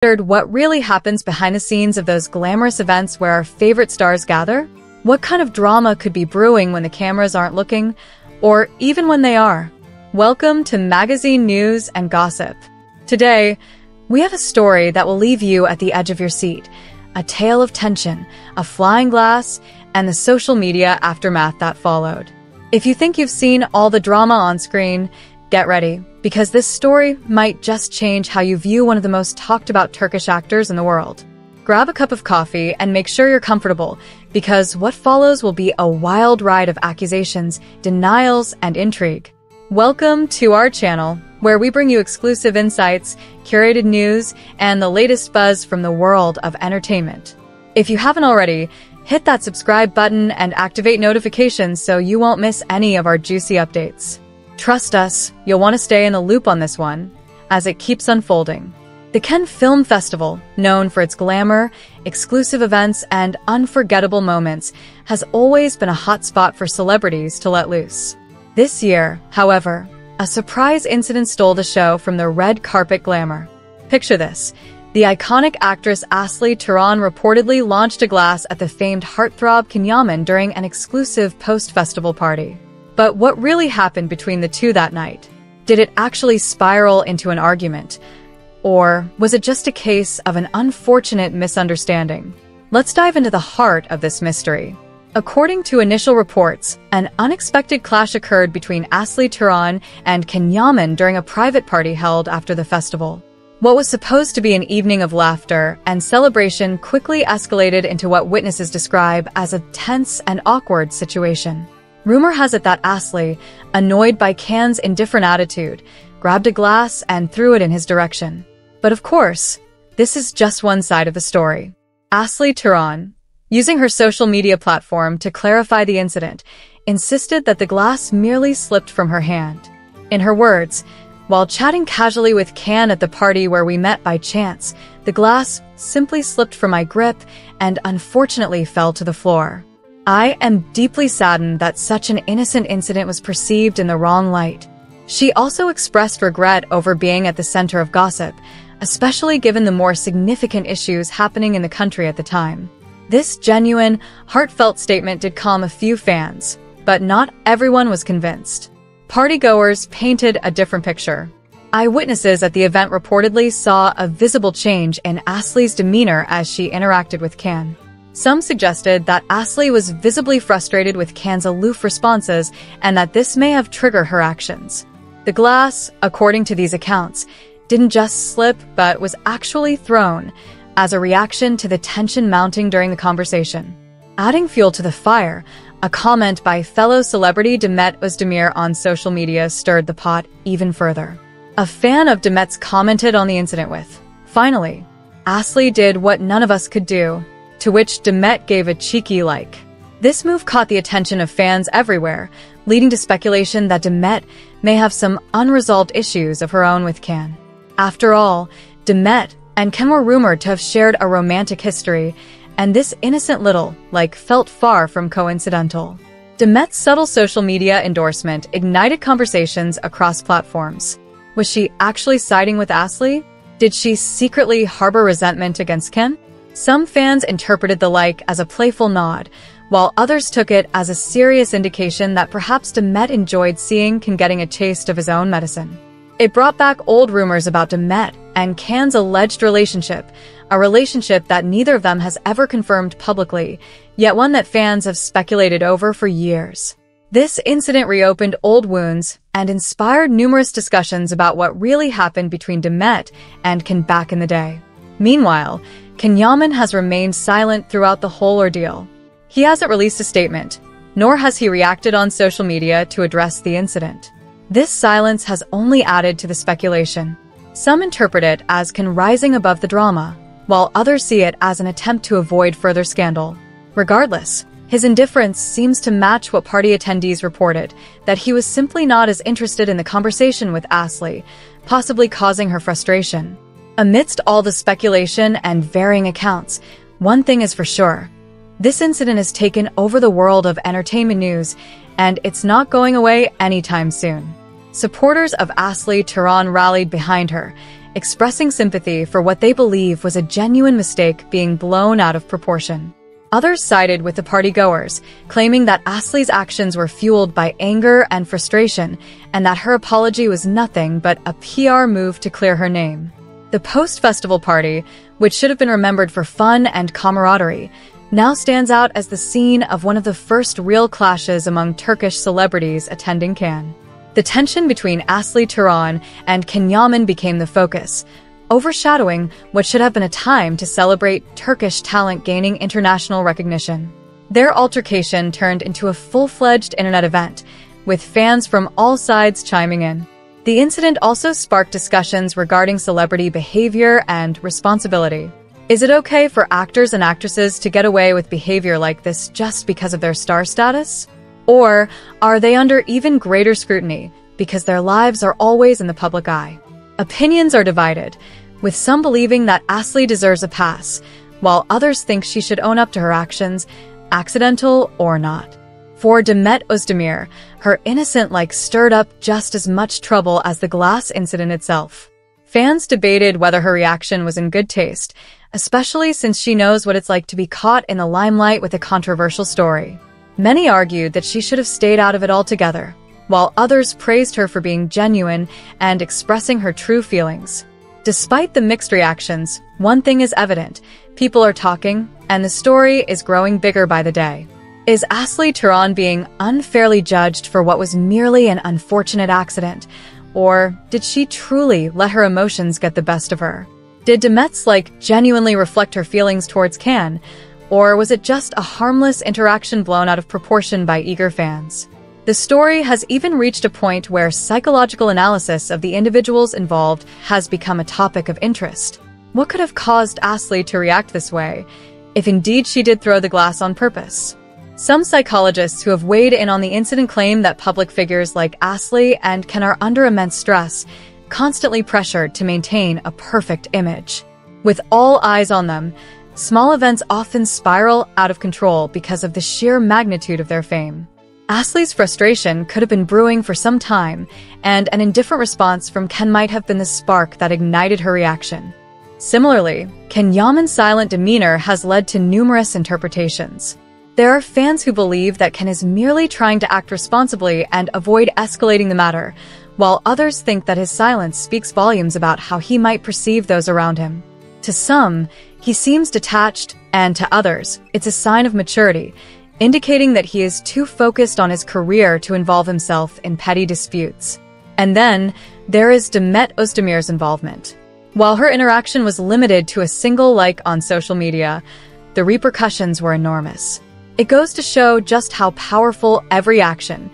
What really happens behind the scenes of those glamorous events where our favorite stars gather? What kind of drama could be brewing when the cameras aren't looking, or even when they are? Welcome to Magazine News and Gossip. Today, we have a story that will leave you at the edge of your seat, a tale of tension, a flying glass, and the social media aftermath that followed. If you think you've seen all the drama on screen, get ready, because this story might just change how you view one of the most talked about Turkish actors in the world. Grab a cup of coffee and make sure you're comfortable, because what follows will be a wild ride of accusations, denials, and intrigue. Welcome to our channel, where we bring you exclusive insights, curated news, and the latest buzz from the world of entertainment. If you haven't already, hit that subscribe button and activate notifications so you won't miss any of our juicy updates. Trust us, you'll want to stay in the loop on this one, as it keeps unfolding. The Cannes Film Festival, known for its glamour, exclusive events, and unforgettable moments, has always been a hotspot for celebrities to let loose. This year, however, a surprise incident stole the show from the red carpet glamour. Picture this. The iconic actress Asli Turan reportedly launched a glass at the famed heartthrob Yaman during an exclusive post-festival party. But what really happened between the two that night? Did it actually spiral into an argument? Or was it just a case of an unfortunate misunderstanding? Let's dive into the heart of this mystery. According to initial reports, an unexpected clash occurred between Asli Turan and Yaman during a private party held after the festival. What was supposed to be an evening of laughter and celebration quickly escalated into what witnesses describe as a tense and awkward situation. Rumor has it that Asli, annoyed by Cannes' indifferent attitude, grabbed a glass and threw it in his direction. But of course, this is just one side of the story. Asli Turan, using her social media platform to clarify the incident, insisted that the glass merely slipped from her hand. In her words, "While chatting casually with Cannes at the party where we met by chance, the glass simply slipped from my grip and unfortunately fell to the floor. I am deeply saddened that such an innocent incident was perceived in the wrong light." She also expressed regret over being at the center of gossip, especially given the more significant issues happening in the country at the time. This genuine, heartfelt statement did calm a few fans, but not everyone was convinced. Partygoers painted a different picture. Eyewitnesses at the event reportedly saw a visible change in Asli's demeanor as she interacted with Cannes. Some suggested that Asli was visibly frustrated with Cannes' aloof responses and that this may have triggered her actions. The glass, according to these accounts, didn't just slip but was actually thrown as a reaction to the tension mounting during the conversation. Adding fuel to the fire, a comment by fellow celebrity Demet Özdemir on social media stirred the pot even further. A fan of Demet's commented on the incident with, "Finally, Asli did what none of us could do," to which Demet gave a cheeky like. This move caught the attention of fans everywhere, leading to speculation that Demet may have some unresolved issues of her own with Cannes. After all, Demet and Cannes were rumored to have shared a romantic history, and this innocent little felt far from coincidental. Demet's subtle social media endorsement ignited conversations across platforms. Was she actually siding with Asli? Did she secretly harbor resentment against Cannes? Some fans interpreted the like as a playful nod, while others took it as a serious indication that perhaps Demet enjoyed seeing Cannes getting a taste of his own medicine. It brought back old rumors about Demet and Cannes' alleged relationship, a relationship that neither of them has ever confirmed publicly, yet one that fans have speculated over for years. This incident reopened old wounds and inspired numerous discussions about what really happened between Demet and Cannes back in the day. Meanwhile, Yaman has remained silent throughout the whole ordeal. He hasn't released a statement, nor has he reacted on social media to address the incident. This silence has only added to the speculation. Some interpret it as Cannes rising above the drama, while others see it as an attempt to avoid further scandal. Regardless, his indifference seems to match what party attendees reported, that he was simply not as interested in the conversation with Asli, possibly causing her frustration. Amidst all the speculation and varying accounts, one thing is for sure. This incident has taken over the world of entertainment news, and it's not going away anytime soon. Supporters of Asli Turan rallied behind her, expressing sympathy for what they believe was a genuine mistake being blown out of proportion. Others sided with the partygoers, claiming that Ashley's actions were fueled by anger and frustration, and that her apology was nothing but a PR move to clear her name. The post-festival party, which should have been remembered for fun and camaraderie, now stands out as the scene of one of the first real clashes among Turkish celebrities attending Cannes. The tension between Asli Turan and Yaman became the focus, overshadowing what should have been a time to celebrate Turkish talent gaining international recognition. Their altercation turned into a full-fledged internet event, with fans from all sides chiming in. The incident also sparked discussions regarding celebrity behavior and responsibility. Is it okay for actors and actresses to get away with behavior like this just because of their star status? Or are they under even greater scrutiny because their lives are always in the public eye? Opinions are divided, with some believing that Asli deserves a pass, while others think she should own up to her actions, accidental or not. For Demet Özdemir, her innocent stirred up just as much trouble as the glass incident itself. Fans debated whether her reaction was in good taste, especially since she knows what it's like to be caught in the limelight with a controversial story. Many argued that she should have stayed out of it altogether, while others praised her for being genuine and expressing her true feelings. Despite the mixed reactions, one thing is evident: people are talking, and the story is growing bigger by the day. Is Asli Turan being unfairly judged for what was merely an unfortunate accident? Or did she truly let her emotions get the best of her? Did Demet's genuinely reflect her feelings towards Cannes? Or was it just a harmless interaction blown out of proportion by eager fans? The story has even reached a point where psychological analysis of the individuals involved has become a topic of interest. What could have caused Asli to react this way, if indeed she did throw the glass on purpose? Some psychologists who have weighed in on the incident claim that public figures like Asli and Ken are under immense stress, constantly pressured to maintain a perfect image. With all eyes on them, small events often spiral out of control because of the sheer magnitude of their fame. Asli's frustration could have been brewing for some time, and an indifferent response from Ken might have been the spark that ignited her reaction. Similarly, Yaman's silent demeanor has led to numerous interpretations. There are fans who believe that Ken is merely trying to act responsibly and avoid escalating the matter, while others think that his silence speaks volumes about how he might perceive those around him. To some, he seems detached, and to others, it's a sign of maturity, indicating that he is too focused on his career to involve himself in petty disputes. And then, there is Demet Özdemir's involvement. While her interaction was limited to a single like on social media, the repercussions were enormous. It goes to show just how powerful every action,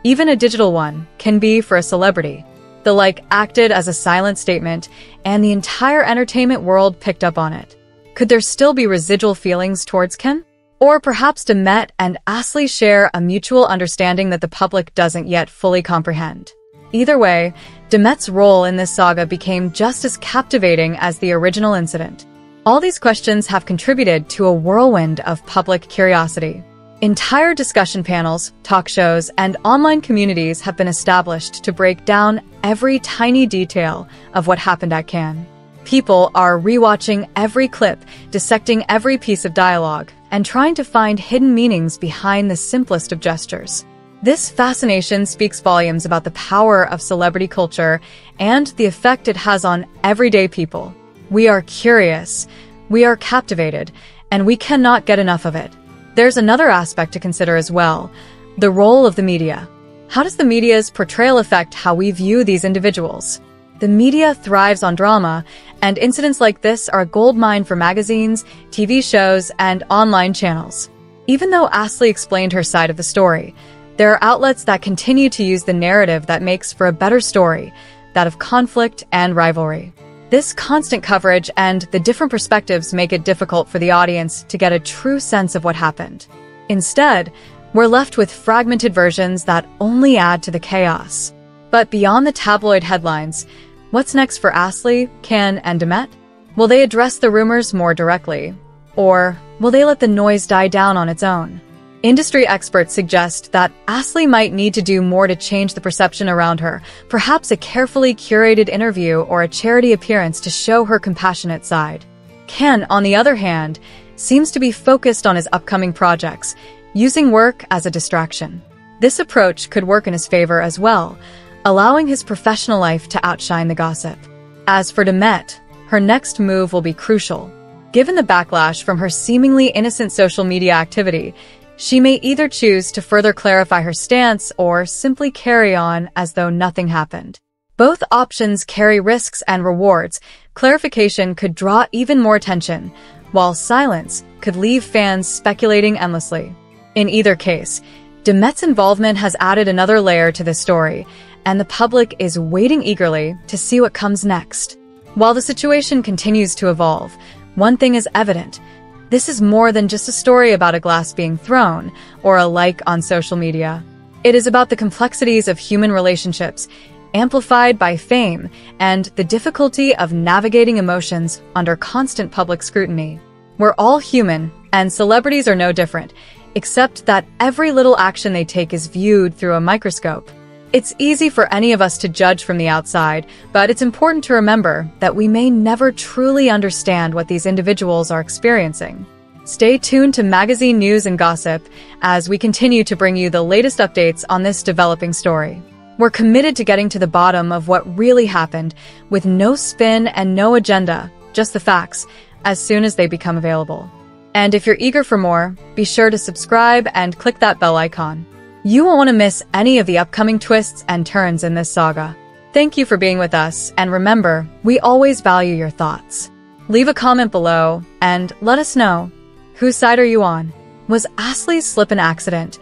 even a digital one, can be for a celebrity. The acted as a silent statement, and the entire entertainment world picked up on it. Could there still be residual feelings towards Ken? Or perhaps Demet and Asli share a mutual understanding that the public doesn't yet fully comprehend. Either way, Demet's role in this saga became just as captivating as the original incident. All these questions have contributed to a whirlwind of public curiosity. Entire discussion panels, talk shows, and online communities have been established to break down every tiny detail of what happened at Cannes. People are rewatching every clip, dissecting every piece of dialogue, and trying to find hidden meanings behind the simplest of gestures. This fascination speaks volumes about the power of celebrity culture and the effect it has on everyday people. We are curious, we are captivated, and we cannot get enough of it. There's another aspect to consider as well: the role of the media. How does the media's portrayal affect how we view these individuals? The media thrives on drama, and incidents like this are a goldmine for magazines, TV shows, and online channels. Even though Asli explained her side of the story, there are outlets that continue to use the narrative that makes for a better story, that of conflict and rivalry. This constant coverage and the different perspectives make it difficult for the audience to get a true sense of what happened. Instead, we're left with fragmented versions that only add to the chaos. But beyond the tabloid headlines, what's next for Asli, Ken, and Demet? Will they address the rumors more directly? Or will they let the noise die down on its own? Industry experts suggest that Astley might need to do more to change the perception around her, perhaps a carefully curated interview or a charity appearance to show her compassionate side. Ken, on the other hand, seems to be focused on his upcoming projects, using work as a distraction. This approach could work in his favor as well, allowing his professional life to outshine the gossip. As for Demet, her next move will be crucial. Given the backlash from her seemingly innocent social media activity, she may either choose to further clarify her stance or simply carry on as though nothing happened. Both options carry risks and rewards. Clarification could draw even more attention, while silence could leave fans speculating endlessly. In either case, Demet's involvement has added another layer to this story, and the public is waiting eagerly to see what comes next. While the situation continues to evolve, one thing is evident. This is more than just a story about a glass being thrown or a like on social media. It is about the complexities of human relationships, amplified by fame, and the difficulty of navigating emotions under constant public scrutiny. We're all human, and celebrities are no different, except that every little action they take is viewed through a microscope. It's easy for any of us to judge from the outside, but it's important to remember that we may never truly understand what these individuals are experiencing. Stay tuned to magazine news and gossip as we continue to bring you the latest updates on this developing story. We're committed to getting to the bottom of what really happened, with no spin and no agenda, just the facts, as soon as they become available. And if you're eager for more, be sure to subscribe and click that bell icon. You won't want to miss any of the upcoming twists and turns in this saga. Thank you for being with us, and remember, we always value your thoughts. Leave a comment below and let us know, whose side are you on? Was Astley's slip an accident,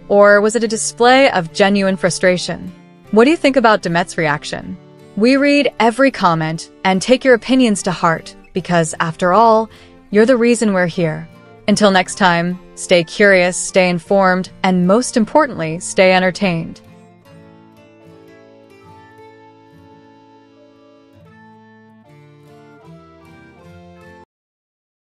or was it a display of genuine frustration? What do you think about Demet's reaction? We read every comment and take your opinions to heart, because after all, you're the reason we're here. Until next time, stay curious, stay informed, and most importantly, stay entertained.